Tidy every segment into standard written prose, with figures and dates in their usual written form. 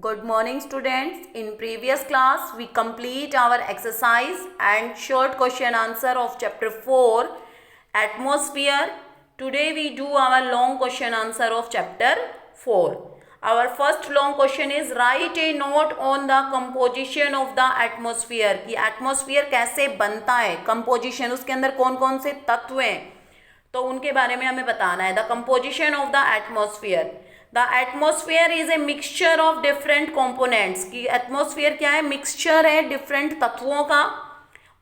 Good morning students. In previous class we complete our exercise and short question answer of chapter 4 atmosphere. Today we do our long question answer of chapter 4. Our first long question is write a note on the composition of the atmosphere. कि atmosphere कैसे बनता है, composition उसके अंदर कौन कौन से तत्व हैं तो उनके बारे में हमें बताना है. The composition of the atmosphere. The atmosphere is a mixture of different components. की एटमोस्फियर क्या है? मिक्सचर है डिफरेंट तत्वों का.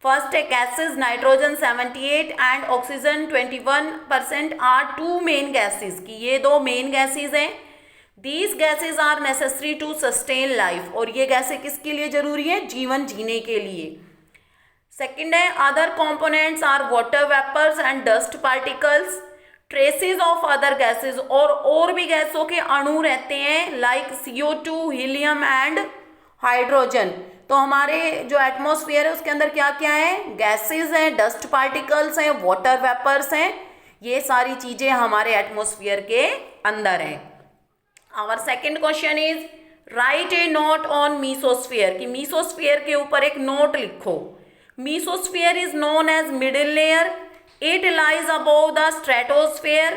फर्स्ट है gases. Nitrogen 78 and oxygen 21% are two main gases. की ये दो मेन गैसेज हैं. These gases are necessary to sustain life. और ये गैसें किसके लिए जरूरी है? जीवन जीने के लिए. सेकेंड है other components are water vapours and dust particles. Traces of other gases. और भी गैसों के अणु रहते हैं like CO2, helium and hydrogen. तो हमारे जो एटमॉस्फेयर है उसके अंदर क्या क्या है? गैसेस हैं, डस्ट पार्टिकल्स हैं, वाटर वेपर्स हैं. ये सारी चीजें हमारे एटमॉस्फेयर के अंदर हैं. Our second question is write a note on mesosphere. कि मीसोस्फेयर के ऊपर एक नोट लिखो. Mesosphere is known as middle layer. It lies above the stratosphere.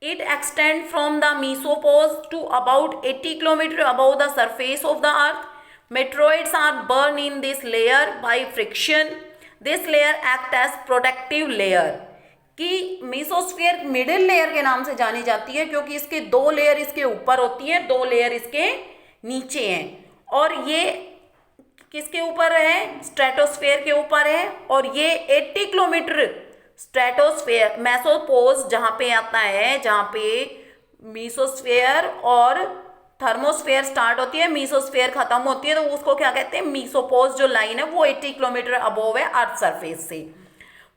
It extends from the mesopause to about 80 km above the surface of the earth. Meteoroids are burned in this layer by friction. This layer acts as protective layer. कि mesosphere middle layer के नाम से जानी जाती है क्योंकि इसके दो लेयर इसके ऊपर होती है, दो लेयर इसके नीचे हैं. और ये किसके ऊपर है? स्ट्रेटोस्फेयर के ऊपर है. और ये 80 किलोमीटर स्ट्रेटोस्फेयर मेसोपोज जहाँ पे आता है, जहाँ पे मीसोस्फेयर और थर्मोस्फेयर स्टार्ट होती है, मीसोस्फेयर खत्म होती है, तो उसको क्या कहते हैं? मीसोपोज जो लाइन है वो 80 किलोमीटर अबोव है अर्थ सरफेस से.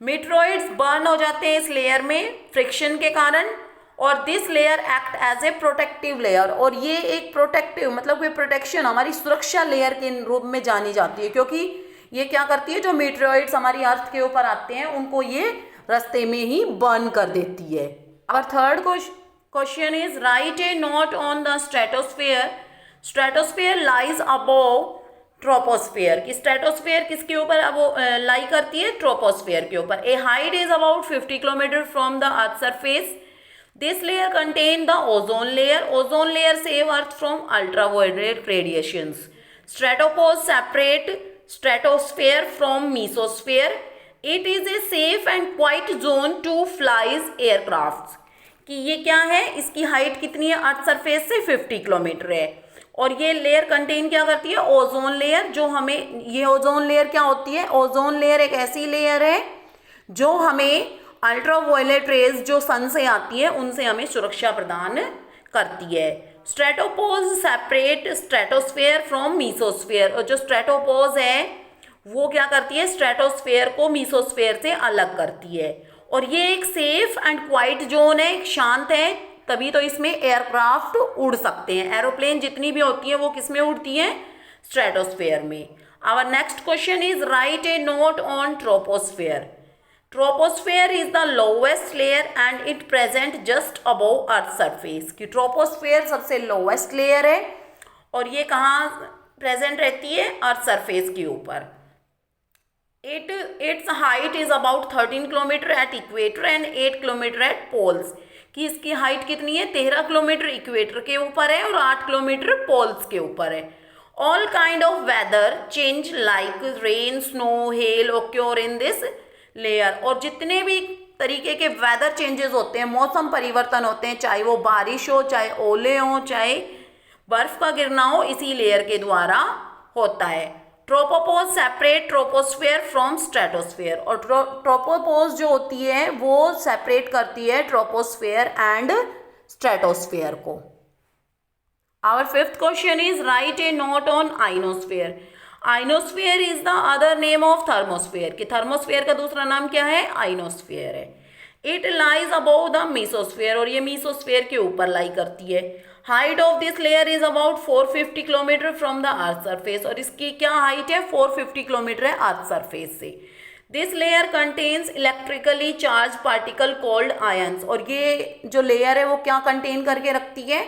मीटरॉइड्स बर्न हो जाते हैं इस लेयर में फ्रिक्शन के कारण. और this layer act as a protective layer. और ये एक प्रोटेक्टिव मतलब कि प्रोटेक्शन, हमारी सुरक्षा लेयर के रूप में जानी जाती है क्योंकि ये क्या करती है? जो मीटरॉइड्स हमारी अर्थ के ऊपर आते हैं उनको ये रास्ते में ही बर्न कर देती है. और third question is write a note on the stratosphere. Stratosphere lies above troposphere. की स्ट्रेटोस्फेयर किसके ऊपर अब लाई करती है? ट्रोपोस्फेयर के ऊपर. ए height is about 50 kilometre from the earth surface. This layer contain the ozone layer. Ozone layer save Earth from ultraviolet radiations. Stratopause separate stratosphere from mesosphere. It is a safe and quiet zone to flies aircrafts. कि ये क्या है? इसकी height कितनी है earth surface से? 50 kilometre है. और ये लेयर कंटेन क्या करती है? Ozone layer. जो हमें ये ओजोन लेयर क्या होती है? ओजोन लेयर एक ऐसी लेयर है जो हमें अल्ट्रावायलेट रेज जो सन से आती है उनसे हमें सुरक्षा प्रदान करती है. स्ट्रेटोपोज सेपरेट स्ट्रेटोस्फेयर फ्रॉम मीसोस्फेयर. और जो स्ट्रेटोपोज है वो क्या करती है? स्ट्रेटोस्फेयर को मीसोस्फेयर से अलग करती है. और ये एक सेफ एंड क्वाइट जोन है, शांत है, तभी तो इसमें एयरक्राफ्ट उड़ सकते हैं. एरोप्लेन जितनी भी होती है वो किस में उड़ती हैं? स्ट्रेटोस्फेयर में. Our next question is write a note on troposphere. Troposphere is the lowest layer and it present just above earth surface. की ट्रोपोस्फेयर सबसे लोवेस्ट लेयर है और ये कहाँ प्रेजेंट रहती है? अर्थ सरफेस के ऊपर. It's height is about 13 kilometre at equator and 8 kilometre at poles. कि इसकी हाइट कितनी है? 13 किलोमीटर इक्वेटर के ऊपर है और 8 किलोमीटर पोल्स के ऊपर है. All kind of weather change like rain, snow, hail occur in this layer. और जितने भी तरीके के वेदर चेंजेस होते हैं, मौसम परिवर्तन होते हैं, चाहे वो बारिश हो, चाहे ओले हो, चाहे बर्फ का गिरना हो, इसी लेयर के द्वारा होता है. Tropopause separate troposphere from stratosphere. और ट्रोपोपोज जो होती है वो सेपरेट करती है ट्रोपोस्फेयर एंड स्ट्रेटोस्फेयर को. Our fifth question is write a note on ionosphere. Ionosphere is the other name of thermosphere. कि थर्मोस्फेयर का दूसरा नाम क्या है? आइनोस्फेयर है. It lies above the mesosphere. और ये मीसोस्फेयर के ऊपर लाई करती है. Height of this layer is about 450 kilometre from the earth surface. और इसकी क्या हाइट है? 450 किलोमीटर है अर्थ सरफेस से. This layer contains electrically charge particle called ions. और ये जो लेयर है वो क्या कंटेन करके रखती है?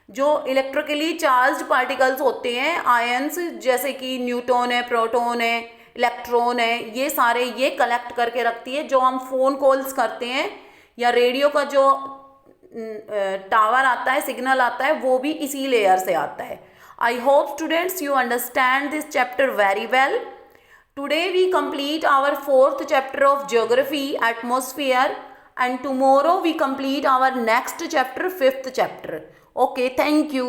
जो इलेक्ट्रिकली चार्ज्ड पार्टिकल्स होते हैं, आयंस, जैसे कि न्यूट्रॉन है, प्रोटॉन है, इलेक्ट्रॉन है, ये सारे ये कलेक्ट करके रखती है। जो हम फ़ोन कॉल्स करते हैं या रेडियो का जो टावर आता है, सिग्नल आता है, वो भी इसी लेयर से आता है। I hope students you understand this chapter very well. Today we complete our 4th chapter of geography, atmosphere, and tomorrow we complete our next chapter, 5th chapter. Okay, thank you.